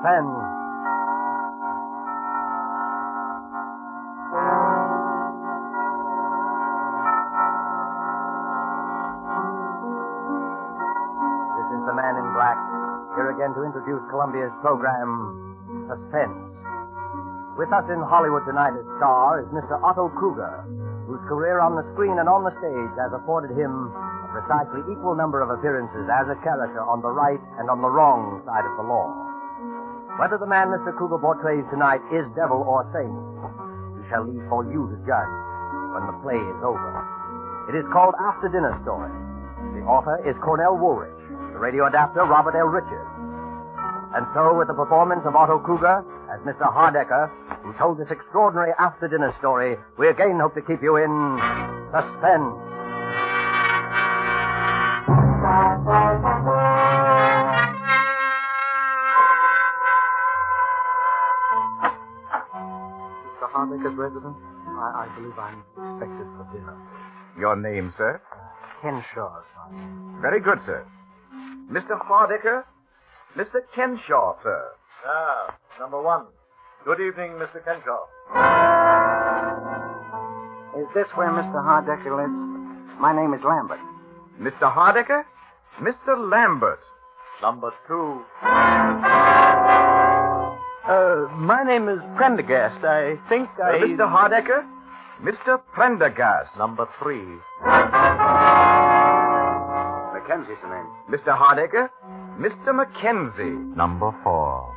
Suspense. The Man in Black, here again to introduce Columbia's program, Suspense. With us in Hollywood tonight as star is Mr. Otto Kruger, whose career on the screen and on the stage has afforded him a precisely equal number of appearances as a character on the right and on the wrong side of the law. Whether the man Mr. Kruger portrays tonight is devil or saint, we shall leave for you to judge when the play is over. It is called After Dinner Story. The author is Cornell Woolrich. The radio adapter, Robert L. Richards. And so, with the performance of Otto Kruger as Mr. Hardecker, who told this extraordinary after-dinner story, we again hope to keep you in suspense. Mr. Hardecker's residence? I believe I'm expected for dinner. Your name, sir? Kenshaw, sir. Very good, sir. Mr. Hardecker? Mr. Kenshaw, sir. Ah, number one. Good evening, Mr. Kenshaw. Is this where Mr. Hardecker lives? My name is Lambert. Mr. Hardecker? Mr. Lambert. Number two. My name is Prendergast. I think Mr. Hardecker? Mr. Prendergast. Number three. Mackenzie's the name. Mr. Hardecker? Mr. Mackenzie. Number 4.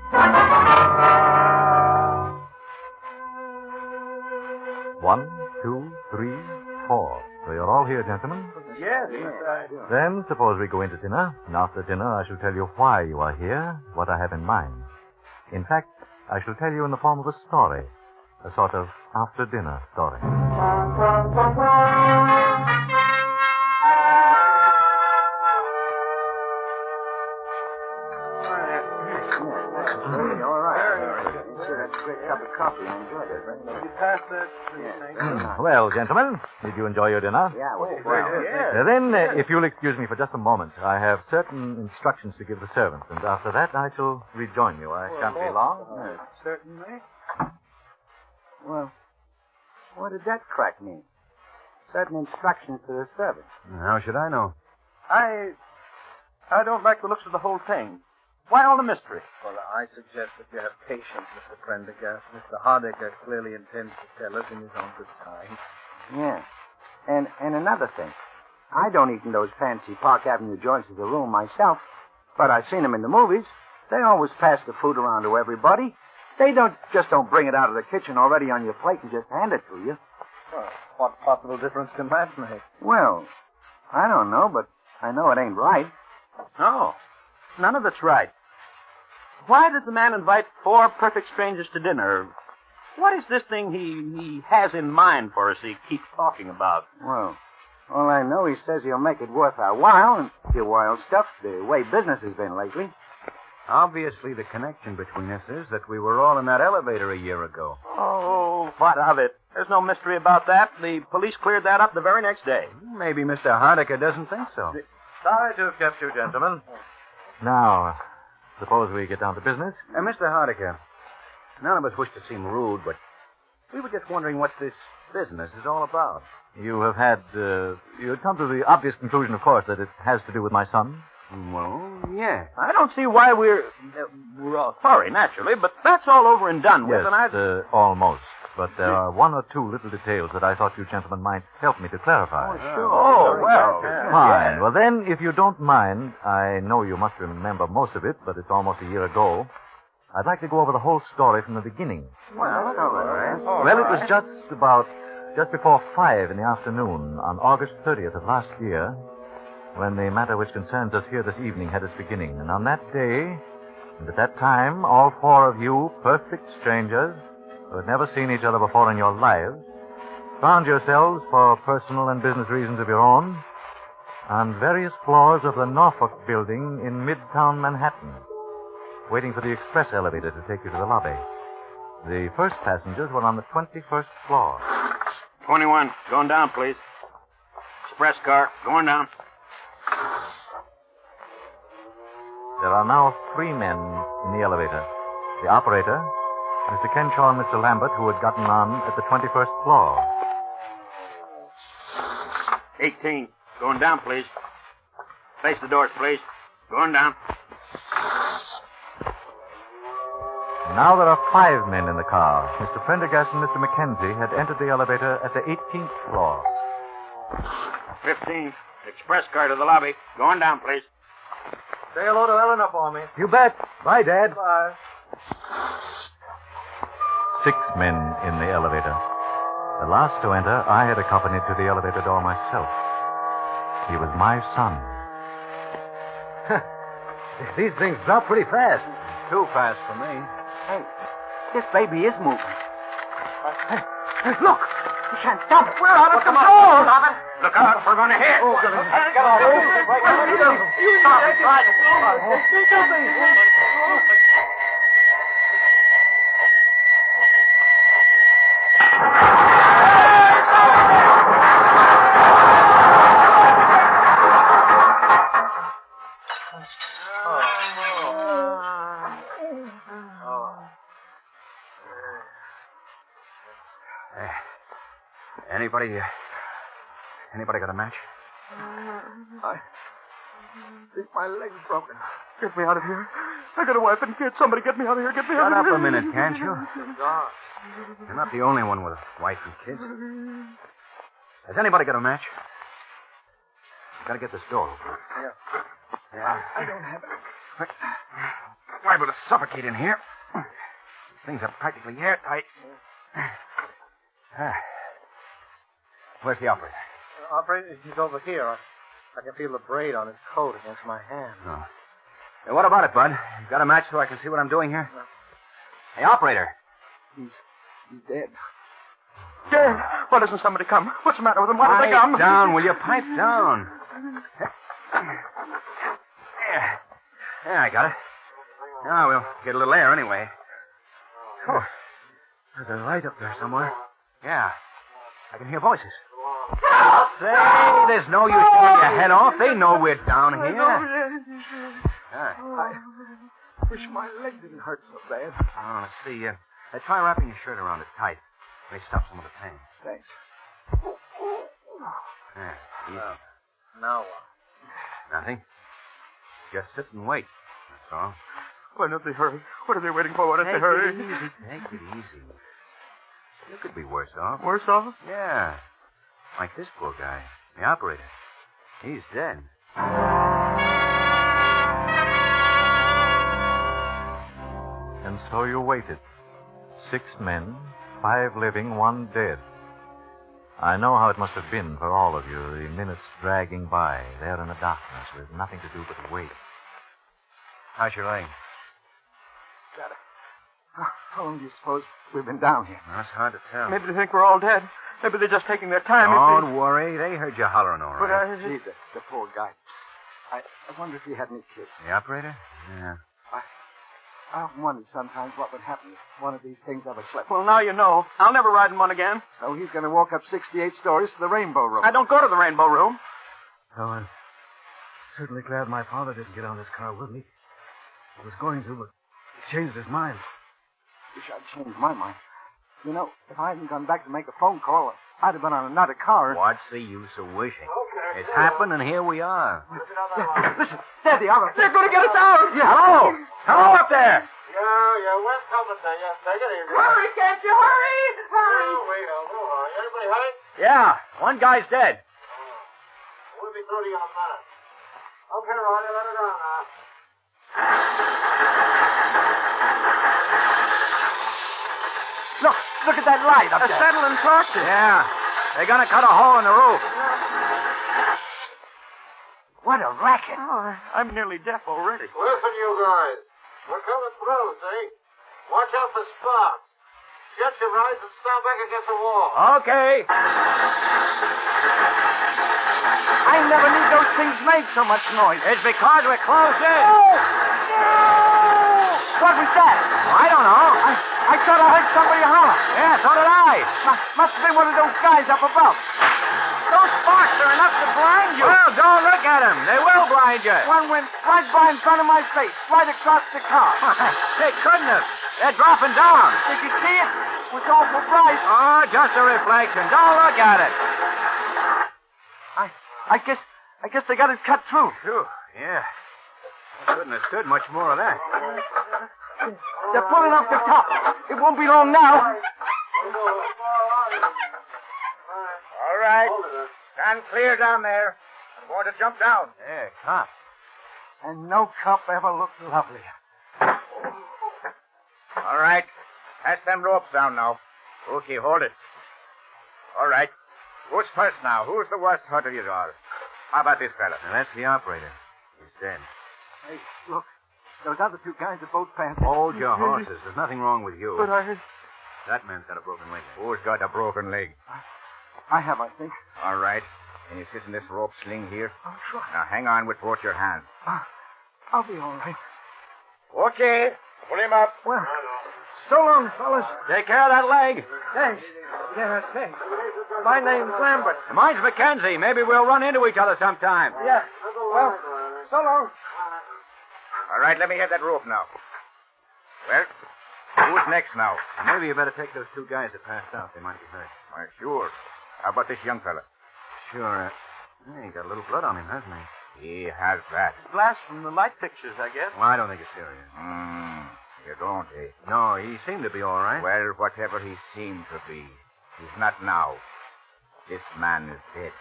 One, two, three, 4. So you're all here, gentlemen? Yes, I do. Then suppose we go into dinner, and after dinner I shall tell you why you are here, what I have in mind. In fact, I shall tell you in the form of a story, a sort of after-dinner story. Cup of coffee. I enjoyed it. Did you pass that? Well, gentlemen, did you enjoy your dinner? Yeah, well, yeah. Then, if you'll excuse me for just a moment, I have certain instructions to give the servants, and after that I shall rejoin you. I shan't be long. Certainly. Well, what did that crack mean? Certain instructions to the servant. How should I know? I don't like the looks of the whole thing. Why all the mystery? Well, I suggest that you have patience, Mr. Prendergast. Mr. Hardecker clearly intends to tell us in his own good time. Yeah. And another thing. I don't eat in those fancy Park Avenue joints of the room myself, but I've seen them in the movies. They always pass the food around to everybody. They don't bring it out of the kitchen already on your plate and just hand it to you. Well, what possible difference can that make? Well, I don't know, but I know it ain't right. No, none of it's right. Why did the man invite 4 perfect strangers to dinner? What is this thing he has in mind for us he keeps talking about? Well, all I know, he says he'll make it worth our while, and your wild stuff, the way business has been lately. Obviously, the connection between us is that we were all in that elevator a year ago. Oh, what of it? There's no mystery about that. The police cleared that up the very next day. Maybe Mr. Hardecker doesn't think so. Sorry to have kept you, gentlemen. Now, suppose we get down to business. Mr. Hardecker, none of us wish to seem rude, but we were just wondering what this business is all about. You have had, you had come to the obvious conclusion, of course, that it has to do with my son. Well, yeah. I don't see why we're all sorry, naturally, but that's all over and done with, Yes, and almost. But there are 1 or 2 little details that I thought you gentlemen might help me to clarify. Sure. Well, fine. Yeah. Well, then, if you don't mind, I know you must remember most of it, but it's almost a year ago. I'd like to go over the whole story from the beginning. Well, that's all right. Well, it was just before 5 in the afternoon on August 30th of last year, when the matter which concerns us here this evening had its beginning. And on that day, and at that time, all 4 of you, perfect strangers, who had never seen each other before in your lives, found yourselves, for personal and business reasons of your own, on various floors of the Norfolk building in Midtown Manhattan, waiting for the express elevator to take you to the lobby. The first passengers were on the 21st floor. 21, going down, please. Express car, going down. There are now 3 men in the elevator. the operator, Mr. Kenshaw and Mr. Lambert, who had gotten on at the 21st floor. 18. Going down, please. Face the doors, please. Going down. Now there are 5 men in the car. Mr. Prendergast and Mr. Mackenzie had entered the elevator at the 18th floor. 15. Express car to the lobby. Going down, please. Say hello to Eleanor for me. You bet. Bye, Dad. Bye. 6 men in the elevator. The last to enter, I had accompanied to the elevator door myself. He was my son. These things drop pretty fast. Too fast for me. Hey, this baby is moving. Look! You can't stop it. We're out of control. Look out, we're going to hit. Get off. Anybody got a match? I think my leg's broken. Get me out of here. I got a wife and kids. Somebody get me out of here. Get me out of here. Shut up a minute, can't you? You're not the only one with a wife and kids. Has anybody got a match? You've got to get this door open. Yeah. I don't have it. Liable to suffocate in here. These things are practically airtight. Where's the operator? Operator, he's over here. I can feel the braid on his coat against my hand. Oh. Hey, what about it, Bud? You got a match so I can see what I'm doing here? No. Hey, operator. He's dead. Dead? Why doesn't somebody come? What's the matter with him? Why don't they come? Pipe down, will you? Pipe down. Yeah, I got it. Now we'll get a little air anyway. Oh, there's a light up there somewhere. Yeah, I can hear voices. Say, there's no use taking your head off. They know we're down here. I wish my leg didn't hurt so bad. Oh, let's see. Try wrapping your shirt around it tight. May stop some of the pain. Thanks. Yeah, easy. Now what? Nothing. Just sit and wait. That's all. Why don't they hurry? What are they waiting for? Why don't they Take hurry? it easy. Take it easy. You could be worse off. Worse off? Yeah. Like this poor guy, the operator. He's dead. And so you waited. 6 men, 5 living, 1 dead. I know how it must have been for all of you, the minutes dragging by, there in the darkness, with nothing to do but wait. How's your leg? Got it. How long do you suppose we've been down here? Well, that's hard to tell. Maybe they think we're all dead. Maybe they're just taking their time. Don't worry. They heard you hollering all But right. Gee, the poor guy. I wonder if he had any kids. The operator? Yeah. I often wondered sometimes what would happen if one of these things ever slept. Well, now you know. I'll never ride in one again. So he's going to walk up 68 stories to the Rainbow Room. I don't go to the Rainbow Room. Oh, I'm certainly glad my father didn't get on this car with me. He was going to, but he changed his mind. Wish I'd changed my mind. You know, if I hadn't gone back to make a phone call, I'd have been on another car. What's the use of wishing? It's happened, and here we are. Listen, there they are. They're going to get us out. Yeah. Hello! Hello up there! Yeah, we're coming to you. Take it easy. Hurry, can't you? Hurry! Hurry! Wait a little hurry. Anybody hurt? Yeah, one guy's dead. We'll be through to you in a minute. Okay, Ronnie, let it down now. Look at that light up A there. settling torches. Yeah, they're gonna cut a hole in the roof. What a racket. Oh, I'm nearly deaf already. Listen, you guys. We're coming through, see? Watch out for spots. Get your rise and stand back against the wall. Okay. I never knew those things made so much noise. It's because we're close in. What was that? I don't know. I thought I heard somebody holler. Yeah, so did I. Must have been one of those guys up above. Those sparks are enough to blind you. Well, don't look at them. They will blind you. One went right by in front of my face, right across the car. They couldn't have. They're dropping down. Did you see it? It was awful bright. Oh, just a reflection. Don't look at it. I guess they got it cut through. Phew, yeah. I couldn't have stood much more of that. They're pulling off the top. It won't be long now. All right. Stand clear down there. I'm going to jump down. Yeah, cop. And no cop ever looked lovelier. All right. Pass them ropes down now. Okay, hold it. All right. Who's first now? Who's the worst hurt of you all? How about this fella? Now, that's the operator. He's dead. Hey, look. Those other two guys are both passed. Hold your horses. There's nothing wrong with you. But I... That man's got a broken leg. Who's got a broken leg? I have, I think. All right. Can you sit in this rope sling here? Oh, sure. Now hang on with both your hands. I'll be all right. Okay. Pull him up. Well, so long, fellas. Take care of that leg. Thanks. Yeah, thanks. My name's Lambert. Mine's Mackenzie. Maybe we'll run into each other sometime. Yeah. Well, so long. All right, let me have that rope now. Well, who's next now? Maybe you better take those two guys that passed out. They might be hurt. Why, sure. How about this young fella? Sure. He got a little blood on him, hasn't he? He has that. Blast from the light pictures, I guess. Well, I don't think it's serious. You don't, eh? No, he seemed to be all right. Well, whatever he seemed to be, he's not now. This man is dead.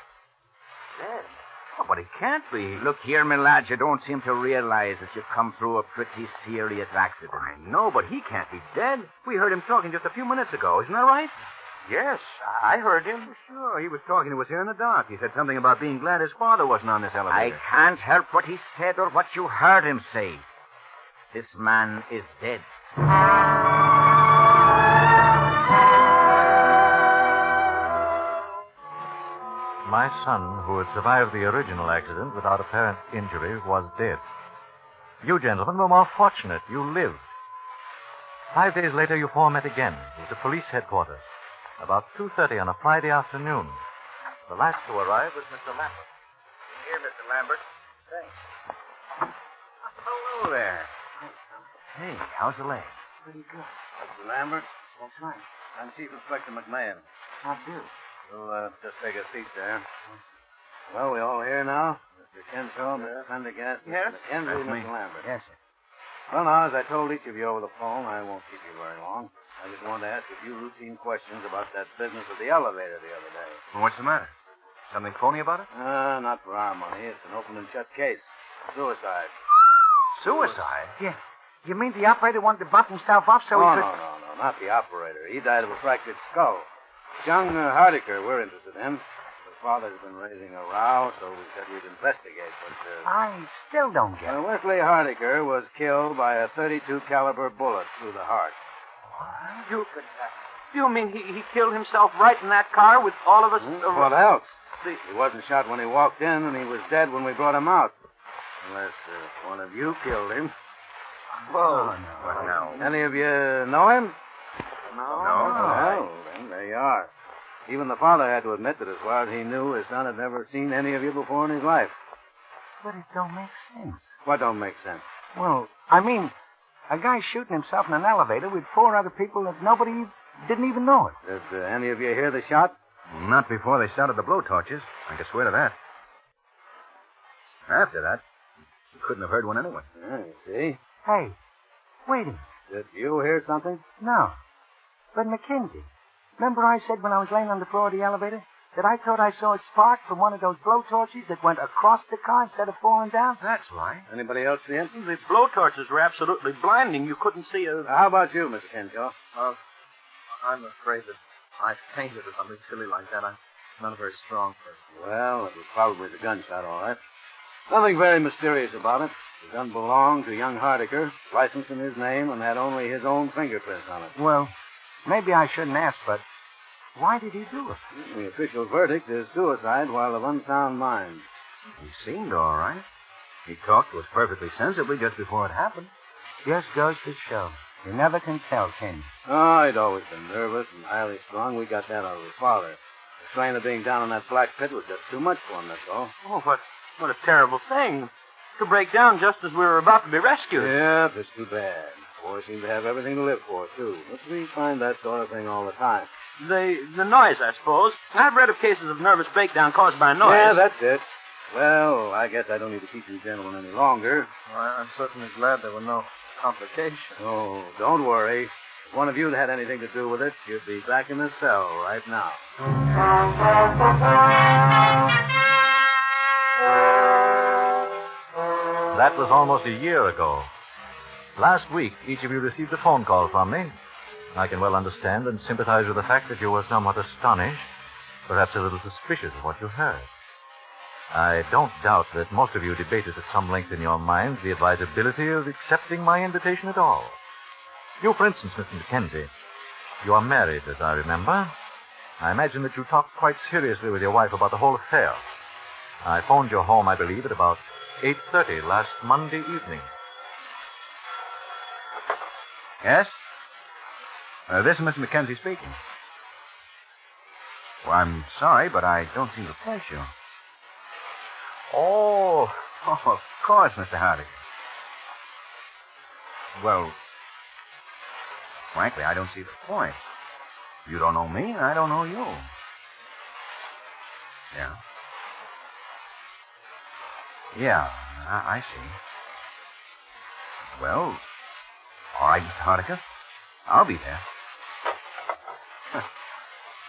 Dead? Oh, but he can't be. Look here, my lad, you don't seem to realize that you've come through a pretty serious accident. I know, but he can't be dead. We heard him talking just a few minutes ago. Isn't that right? Yes, I heard him. Sure, he was talking to us here in the dock. He said something about being glad his father wasn't on this I elevator. can't help what he said or what you heard him say. This man is dead. My son, who had survived the original accident without apparent injury, was dead. You gentlemen were more fortunate. You lived. 5 days later, you four met again at the police headquarters, about 2:30 on a Friday afternoon. The last to arrive was Mr. Lambert. Here, Mr. Lambert. Thanks. Hello there. Hey, how's the leg? Pretty good. Mr. Lambert? That's right. I'm Chief Inspector McMahon. I do. We'll just take a seat there. Well, we all here now? Mr. Kenshaw, Mr. Pendergast, Yes? Mr. McKenzie, That's me. Mr. Lambert. Yes, sir. Well, now, as I told each of you over the phone, I won't keep you very long. I just wanted to ask a few routine questions about that business of the elevator the other day. Well, what's the matter? Something phony about it? Not for our money. It's an open and shut case. Suicide. Suicide? Yeah. You mean the operator wanted to bump himself off so he could... No, not the operator. He died of a fractured skull. It's young Hardiker we're interested in. His father's been raising a row, so we said we'd investigate. But, I still don't get it. Wesley Hardiker was killed by a .32 caliber bullet through the heart. You mean he killed himself right in that car with all of us? What else? He wasn't shot when he walked in, and he was dead when we brought him out. Unless one of you killed him. Whoa. What now? Any of you know him? No. Well, then there you are. Even the father had to admit that as far as he knew, his son had never seen any of you before in his life. But it don't make sense. What don't make sense? Well, I mean, a guy shooting himself in an elevator with 4 other people that nobody didn't even know it. Did any of you hear the shot? Not before they started the blowtorches. I can swear to that. After that, you couldn't have heard one anyway. Yeah, you see. Hey, waiting. Did you hear something? No. But Mackenzie, remember I said when I was laying on the floor of the elevator that I thought I saw a spark from one of those blowtorches that went across the car instead of falling down? That's right. Anybody else see it? The blowtorches were absolutely blinding. You couldn't see a... How about you, Mr. Kenshaw? I'm afraid that I fainted or something silly like that. I'm not a very strong person. Well, it was probably the gunshot, all right. Nothing very mysterious about it. The gun belonged to young Hardiker, licensed in his name, and had only his own fingerprints on it. Well, maybe I shouldn't ask, but why did he do it? The official verdict is suicide while of unsound mind. He seemed all right. He talked to us perfectly sensibly just before it happened. Just goes to show. You never can tell, can you? Oh, he'd always been nervous and highly strung. We got that out of his father. The strain of being down in that black pit was just too much for him, that's all. Oh, what a terrible thing. To break down just as we were about to be rescued. Yep, it's too bad. Boys seem to have everything to live for, too. Must we find that sort of thing all the time? The noise, I suppose. I've read of cases of nervous breakdown caused by noise. Yeah, that's it. Well, I guess I don't need to keep you gentlemen any longer. Well, I'm certainly glad there were no complications. Oh, don't worry. If one of you had anything to do with it, you'd be back in the cell right now. That was almost a year ago. Last week, each of you received a phone call from me. I can well understand and sympathize with the fact that you were somewhat astonished, perhaps a little suspicious of what you heard. I don't doubt that most of you debated at some length in your minds the advisability of accepting my invitation at all. You, for instance, Mr. Mackenzie, you are married, as I remember. I imagine that you talked quite seriously with your wife about the whole affair. I phoned your home, I believe, at about 8:30 last Monday evening. Yes? This is Mr. Mackenzie speaking. Well, I'm sorry, but I don't seem to place you. Oh, of course, Mr. Hardy. Well, frankly, I don't see the point. You don't know me, and I don't know you. Yeah. Yeah, I see. Well, all right, Mr. Hardiker. I'll be there.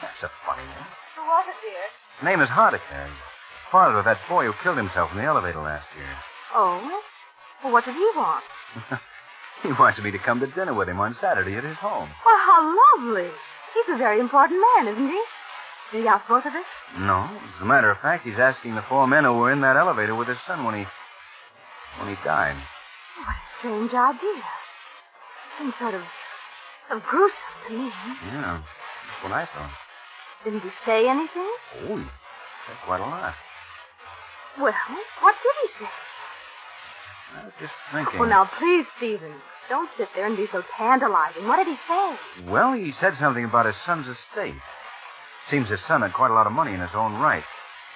That's a funny name. Who was it, dear? His name is Hardiker. Father of that boy who killed himself in the elevator last year. Oh? Well, what did he want? He wants me to come to dinner with him on Saturday at his home. Well, how lovely. He's a very important man, isn't he? Did he ask both of us? No. As a matter of fact, he's asking the 4 men who were in that elevator with his son when he died. What a strange idea. Seems sort of gruesome to me. Yeah, that's what I thought. Didn't he say anything? Oh, he said quite a lot. Well, what did he say? I was just thinking. Well, now, please, Stephen, don't sit there and be so tantalizing. What did he say? Well, he said something about his son's estate. Seems his son had quite a lot of money in his own right.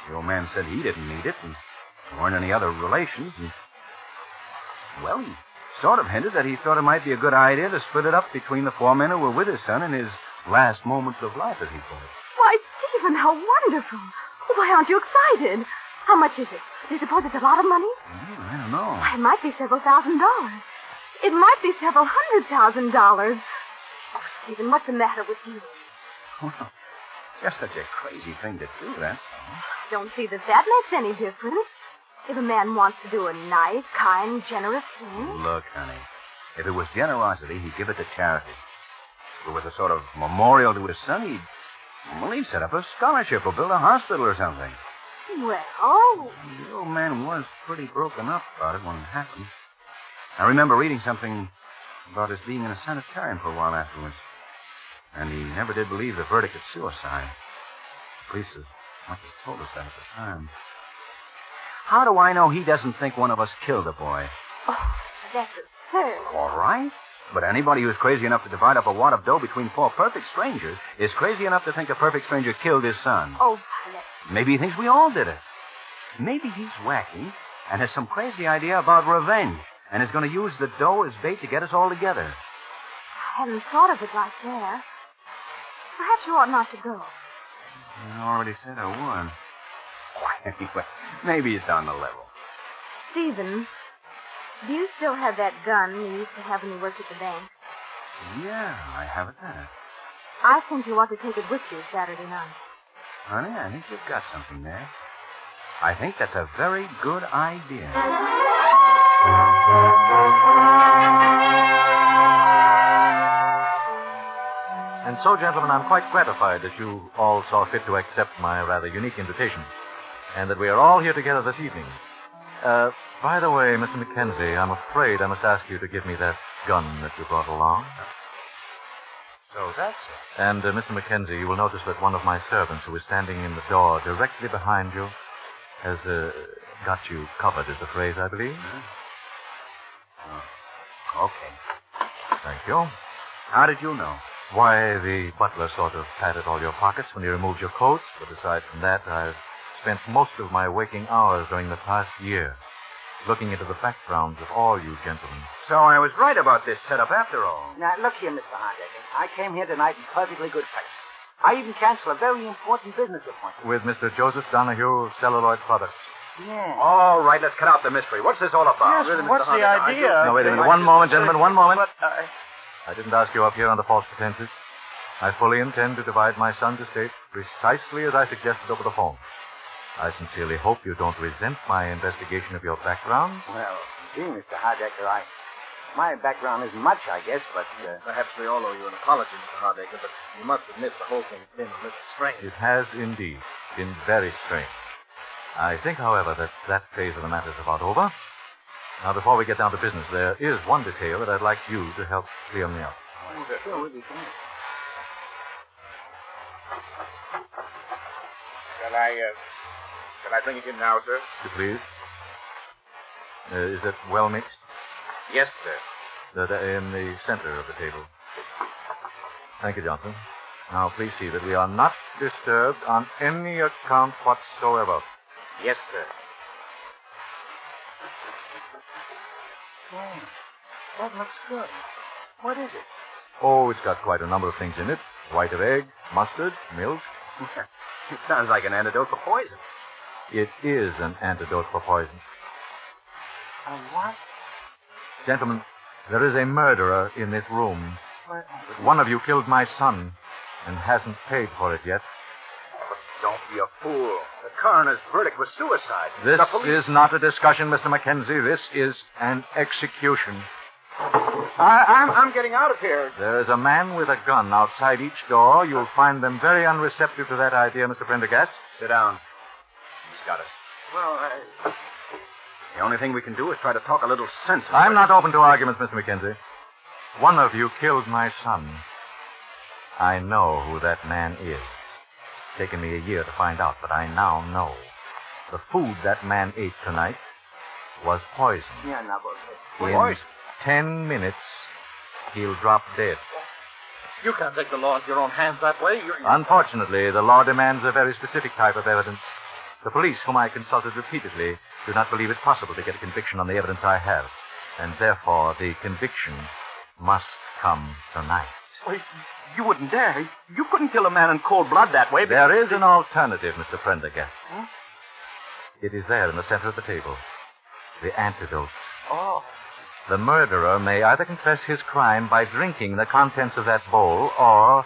The old man said he didn't need it, and there weren't any other relations, and... Well, he sort of hinted that he thought it might be a good idea to split it up between the 4 men who were with his son in his last moments of life, as he put it. Why, Stephen, how wonderful. Why aren't you excited? How much is it? Do you suppose it's a lot of money? I don't know. Why, it might be several $1,000s. It might be several $100,000. Oh, Stephen, what's the matter with you? Well, just such a crazy thing to do, that's all. I don't see that makes any difference. If a man wants to do a nice, kind, generous thing. Look, honey, if it was generosity, he'd give it to charity. If it was a sort of memorial to his son, he'd set up a scholarship or build a hospital or something. Well... The old man was pretty broken up about it when it happened. I remember reading something about his being in a sanitarium for a while afterwards. And he never did believe the verdict of suicide. The police as much as told us that at the time. How do I know he doesn't think one of us killed the boy? Oh, that's absurd. All right. But anybody who's crazy enough to divide up a wad of dough between 4 perfect strangers is crazy enough to think a perfect stranger killed his son. Oh, Violet. Maybe he thinks we all did it. Maybe he's wacky and has some crazy idea about revenge and is going to use the dough as bait to get us all together. I hadn't thought of it like that. Perhaps you ought not to go. I already said I would. Anyway, maybe it's on the level. Stephen, do you still have that gun you used to have when you worked at the bank? Yeah, I have it there. I think you ought to take it with you Saturday night. Honey, I think you've got something there. I think that's a very good idea. And so, gentlemen, I'm quite gratified that you all saw fit to accept my rather unique invitation, and that we are all here together this evening. By the way, Mr. Mackenzie, I'm afraid I must ask you to give me that gun that you brought along. So that's it. And, Mr. Mackenzie, you will notice that one of my servants who is standing in the door directly behind you has got you covered, is the phrase, I believe. Okay. Thank you. How did you know? Why, the butler sort of patted all your pockets when he removed your coats, but aside from that, I've spent most of my waking hours during the past year looking into the backgrounds of all you gentlemen. So I was right about this setup after all. Now, look here, Mr. Hardacre. I came here tonight in perfectly good faith. I even canceled a very important business appointment. With Mr. Joseph Donahue, Celluloid Products. Yeah. All right, let's cut out the mystery. What's this all about? Yes, what's the idea? Now, wait a minute. One moment, gentlemen. One moment. I didn't ask you up here under false pretenses. I fully intend to divide my son's estate precisely as I suggested over the phone. I sincerely hope you don't resent my investigation of your background. Well, gee, Mr. Hardacre, my background isn't much, I guess, but... Perhaps we all owe you an apology, Mr. Hardacre, but you must admit the whole thing's been a little strange. It has indeed been very strange. I think, however, that phase of the matter is about over. Now, before we get down to business, there is one detail that I'd like you to help clear me up. Sure, we'll be fine. Shall I bring it in now, sir? If you please. Is it well mixed? Yes, sir. In the center of the table. Thank you, Johnson. Now, please see that we are not disturbed on any account whatsoever. Yes, sir. Yeah, that looks good. What is it? Oh, it's got quite a number of things in it. White of egg, mustard, milk. It sounds like an antidote for poison. It is an antidote for poison. What? Gentlemen, there is a murderer in this room. What? One of you killed my son and hasn't paid for it yet. But don't be a fool. The coroner's verdict was suicide. This The police... is not a discussion, Mr. Mackenzie. This is an execution. I'm getting out of here. There is a man with a gun outside each door. You'll find them very unreceptive to that idea, Mr. Prendergast. Sit down. He's got us. Well, The only thing we can do is try to talk a little sense. I'm not open to arguments, Mr. Mackenzie. One of you killed my son. I know who that man is. It's taken me a year to find out, but I now know. The food that man ate tonight was poison. yeah, now, but... In 10 minutes, he'll drop dead. You can't take the law into your own hands that way. Unfortunately, the law demands a very specific type of evidence. The police, whom I consulted repeatedly, do not believe it possible to get a conviction on the evidence I have. And therefore, the conviction must come tonight. Wait, you wouldn't dare. You couldn't kill a man in cold blood that way. There is an alternative, Mr. Prendergast. Huh? It is there in the center of the table. The antidote. Oh. The murderer may either confess his crime by drinking the contents of that bowl, or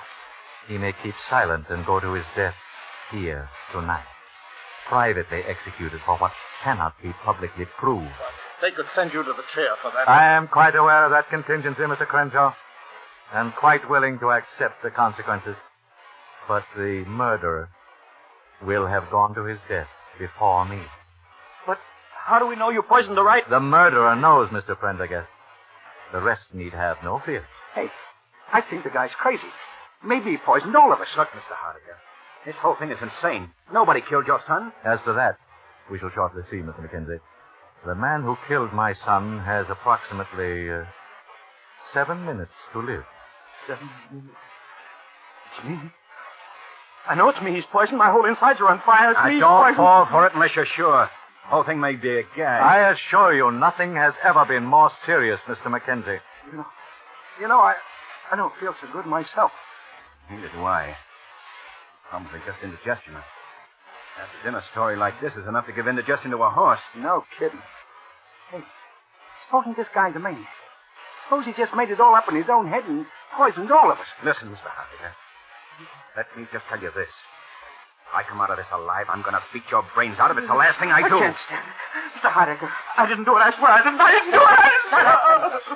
he may keep silent and go to his death here tonight. Privately executed for what cannot be publicly proved. They could send you to the chair for that. I am quite aware of that contingency, Mr. Crenshaw, and quite willing to accept the consequences. But the murderer will have gone to his death before me. But how do we know you poisoned the right... The murderer knows, Mr. Prendergast. The rest need have no fear. Hey, I think the guy's crazy. Maybe he poisoned all of us. Look, Mr. Hardacre, this whole thing is insane. Nobody killed your son. As for that, we shall shortly see, Mr. Mackenzie. The man who killed my son has approximately 7 minutes to live. 7 minutes? It's me. I know it's me. He's poisoned. My whole insides are on fire. It's me. Don't fall for it unless you're sure. The whole thing may be a gag. I assure you, nothing has ever been more serious, Mr. Mackenzie. You know, I don't feel so good myself. Neither do I. Probably just indigestion. After dinner story like this is enough to give indigestion to a horse. No kidding. Hey, supposing this guy's a man. Suppose he just made it all up in his own head and poisoned all of us. Listen, Mr. Hardacre. Let me just tell you this. If I come out of this alive, I'm going to beat your brains out of it. It's the last thing I do. I can't stand it. Mr. Hardacre. I didn't do it. I swear I didn't. I didn't do it.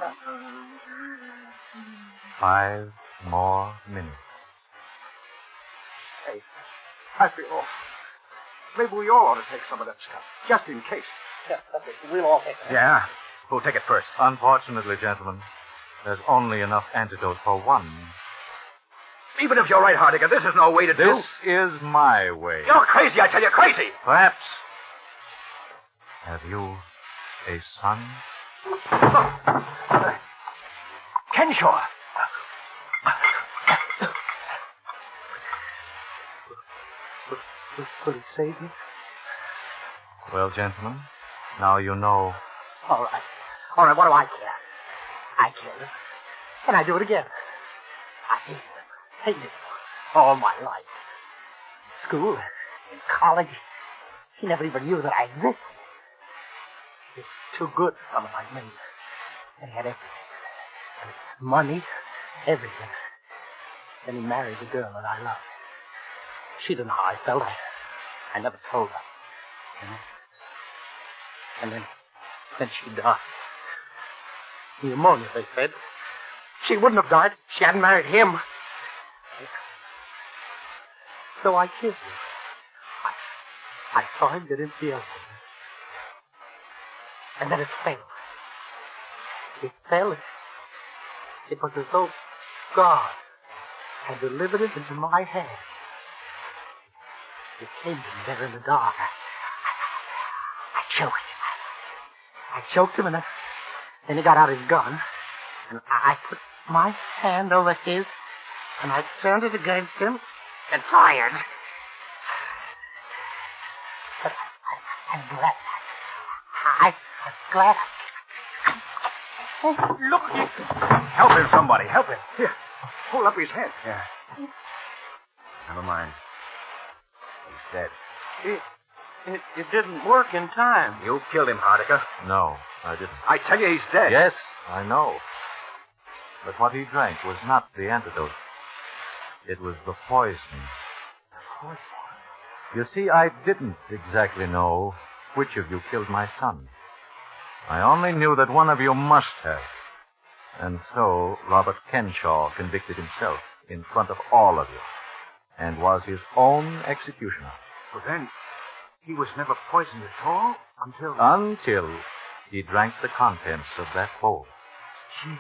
5 more minutes. Hey, I feel awful. Maybe we all ought to take some of that stuff, just in case. Yeah, okay. We'll all take it. Yeah? Who'll take it first? Unfortunately, gentlemen, there's only enough antidote for one. Even if you're right, Hardacre, this is no way to do. This is my way. You're crazy, I tell you, crazy. Perhaps. Have you a son? Kenshaw. Will he save me? Well, gentlemen, now you know All right. All right, what do I care? I killed him. And I do it again. I hated him all my life. School, in college, he never even knew that I existed. He was too good for someone like me. And he had everything. Money, everything. Then he married the girl that I loved. She didn't know how I felt. I never told her. And then she died. Pneumonia, they said. She wouldn't have died if she hadn't married him. So I killed him. I saw him get into the elevator. And then it fell. It fell. It was as though God had delivered it into my hand. It came to me there in the dark. I choked him. I choked him, and then he got out his gun. And I put my hand over his, and I turned it against him and fired. But I'm glad. I'm glad. Oh, look. Help him, somebody. Help him. Here, hold up his head. Yeah. Never mind. He's dead. It didn't work in time. You killed him, Hardiker. No, I didn't. I tell you, he's dead. Yes, I know. But what he drank was not the antidote. It was the poison. Poison? You see, I didn't exactly know which of you killed my son. I only knew that one of you must have. And so Robert Kenshaw convicted himself in front of all of you and was his own executioner. But then, he was never poisoned at all until... Until he drank the contents of that bowl. Gee.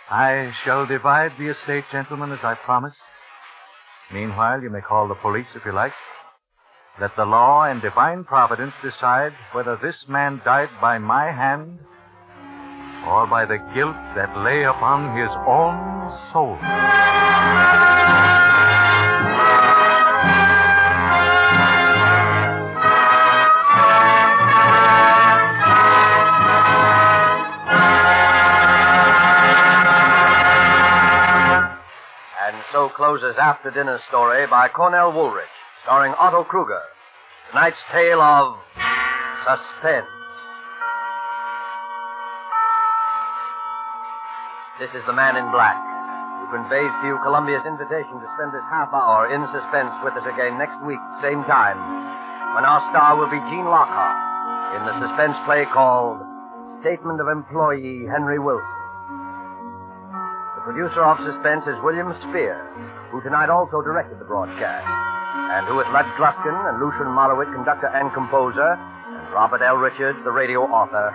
I shall divide the estate, gentlemen, as I promised. Meanwhile, you may call the police if you like. Let the law and divine providence decide whether this man died by my hand or by the guilt that lay upon his own soul. And so closes After Dinner Story by Cornell Woolrich, starring Otto Kruger. Tonight's tale of suspense. This is the Man in Black, who conveys to you Columbia's invitation to spend this half hour in suspense with us again next week, same time, when our star will be Gene Lockhart in the suspense play called Statement of Employee Henry Wilson. The producer of Suspense is William Spear, who tonight also directed the broadcast, and who with Lud Gluskin and Lucian Mollowit, conductor and composer, and Robert L. Richards, the radio author,